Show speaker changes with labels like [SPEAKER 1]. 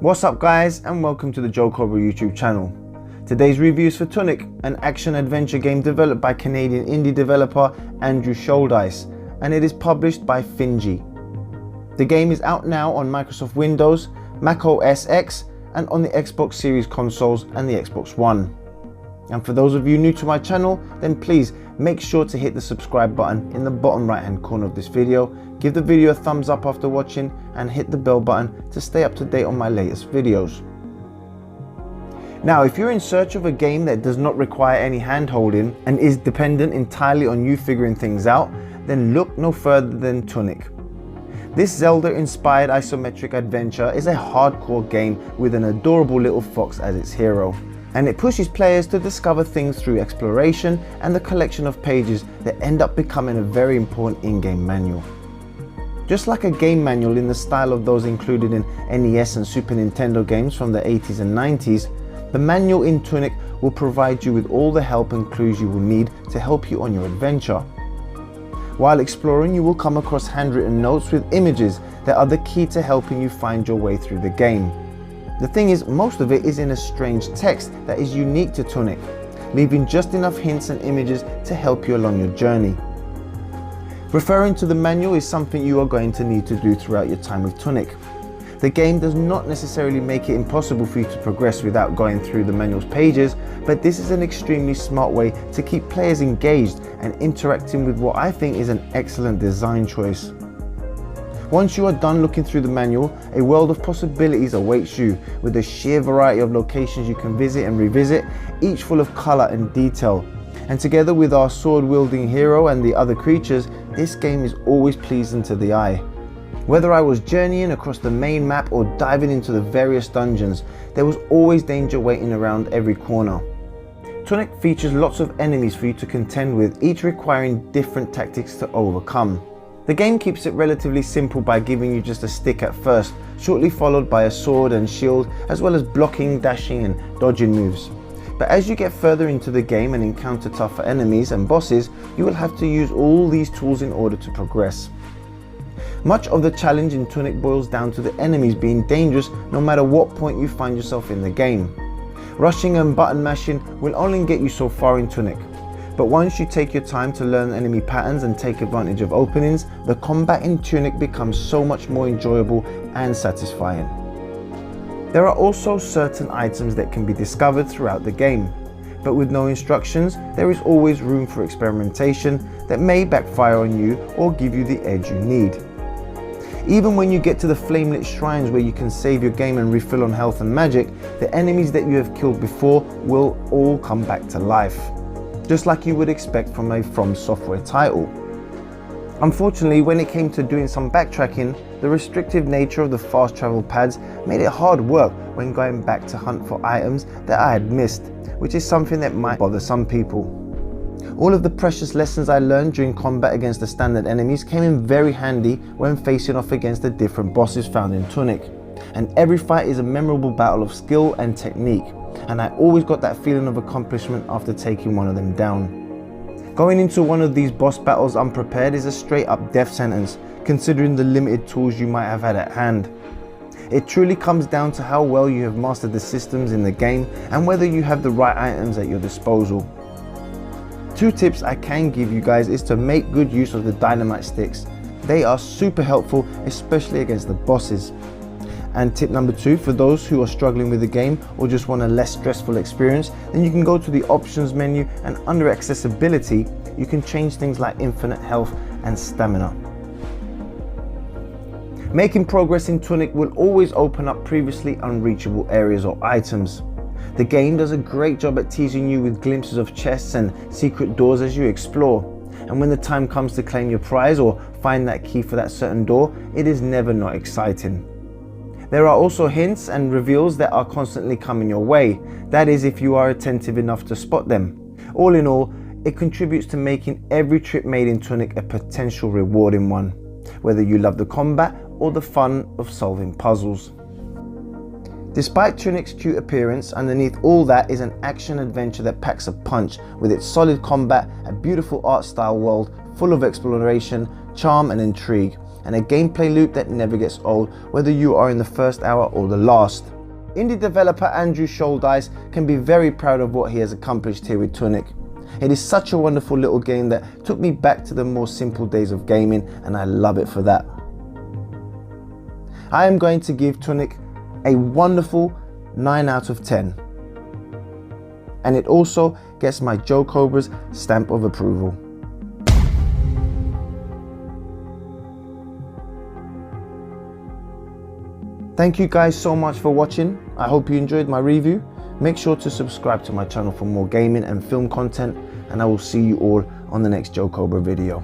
[SPEAKER 1] What's up guys, and welcome to the Cobra YouTube channel. Today's review is for Tunic, an action-adventure game developed by Canadian indie developer Andrew Shouldice, and it is published by Finji. The game is out now on Microsoft Windows, Mac OS X, and on the Xbox Series consoles and the Xbox One. And for those of you new to my channel, then please make sure to hit the subscribe button in the bottom right hand corner of this video, give the video a thumbs up after watching, and hit the bell button to stay up to date on my latest videos. Now, if you're in search of a game that does not require any hand holding and is dependent entirely on you figuring things out, then look no further than Tunic. This Zelda-inspired isometric adventure is a hardcore game with an adorable little fox as its hero, and it pushes players to discover things through exploration and the collection of pages that end up becoming a very important in-game manual. Just like a game manual in the style of those included in NES and Super Nintendo games from the 80s and 90s, the manual in Tunic will provide you with all the help and clues you will need to help you on your adventure. While exploring, you will come across handwritten notes with images that are the key to helping you find your way through the game. The thing is, most of it is in a strange text that is unique to Tunic, leaving just enough hints and images to help you along your journey. Referring to the manual is something you are going to need to do throughout your time with Tunic. The game does not necessarily make it impossible for you to progress without going through the manual's pages, but this is an extremely smart way to keep players engaged and interacting with what I think is an excellent design choice. Once you are done looking through the manual, a world of possibilities awaits you with a sheer variety of locations you can visit and revisit, each full of colour and detail. And together with our sword-wielding hero and the other creatures, this game is always pleasing to the eye. Whether I was journeying across the main map or diving into the various dungeons, there was always danger waiting around every corner. Tunic features lots of enemies for you to contend with, each requiring different tactics to overcome. The game keeps it relatively simple by giving you just a stick at first, shortly followed by a sword and shield, as well as blocking, dashing and dodging moves. But as you get further into the game and encounter tougher enemies and bosses, you will have to use all these tools in order to progress. Much of the challenge in Tunic boils down to the enemies being dangerous no matter what point you find yourself in the game. Rushing and button mashing will only get you so far in Tunic, but once you take your time to learn enemy patterns and take advantage of openings, the combat in Tunic becomes so much more enjoyable and satisfying. There are also certain items that can be discovered throughout the game, but with no instructions, there is always room for experimentation that may backfire on you or give you the edge you need. Even when you get to the flame-lit shrines where you can save your game and refill on health and magic, the enemies that you have killed before will all come back to life, just like you would expect from a From Software title. Unfortunately, when it came to doing some backtracking, the restrictive nature of the fast travel pads made it hard work when going back to hunt for items that I had missed, which is something that might bother some people. All of the precious lessons I learned during combat against the standard enemies came in very handy when facing off against the different bosses found in Tunic, and every fight is a memorable battle of skill and technique, and I always got that feeling of accomplishment after taking one of them down. Going into one of these boss battles unprepared is a straight up death sentence, considering the limited tools you might have had at hand. It truly comes down to how well you have mastered the systems in the game and whether you have the right items at your disposal. Two tips I can give you guys is to make good use of the dynamite sticks. They are super helpful, especially against the bosses. And tip number two, for those who are struggling with the game or just want a less stressful experience, then you can go to the options menu, and under accessibility, you can change things like infinite health and stamina. Making progress in Tunic will always open up previously unreachable areas or items. The game does a great job at teasing you with glimpses of chests and secret doors as you explore. And when the time comes to claim your prize or find that key for that certain door, it is never not exciting. There are also hints and reveals that are constantly coming your way. That is, if you are attentive enough to spot them. All in all, it contributes to making every trip made in Tunic a potential rewarding one, whether you love the combat or the fun of solving puzzles. Despite Tunic's cute appearance, underneath all that is an action adventure that packs a punch with its solid combat, a beautiful art style world full of exploration, charm and intrigue, and a gameplay loop that never gets old, whether you are in the first hour or the last. Indie developer Andrew Shouldice can be very proud of what he has accomplished here with Tunic. It is such a wonderful little game that took me back to the more simple days of gaming, and I love it for that. I am going to give Tunic a wonderful 9 out of 10. And it also gets my Joe Cobra's stamp of approval. Thank you guys so much for watching. I hope you enjoyed my review. Make sure to subscribe to my channel for more gaming and film content, and I will see you all on the next Joe Cobra video.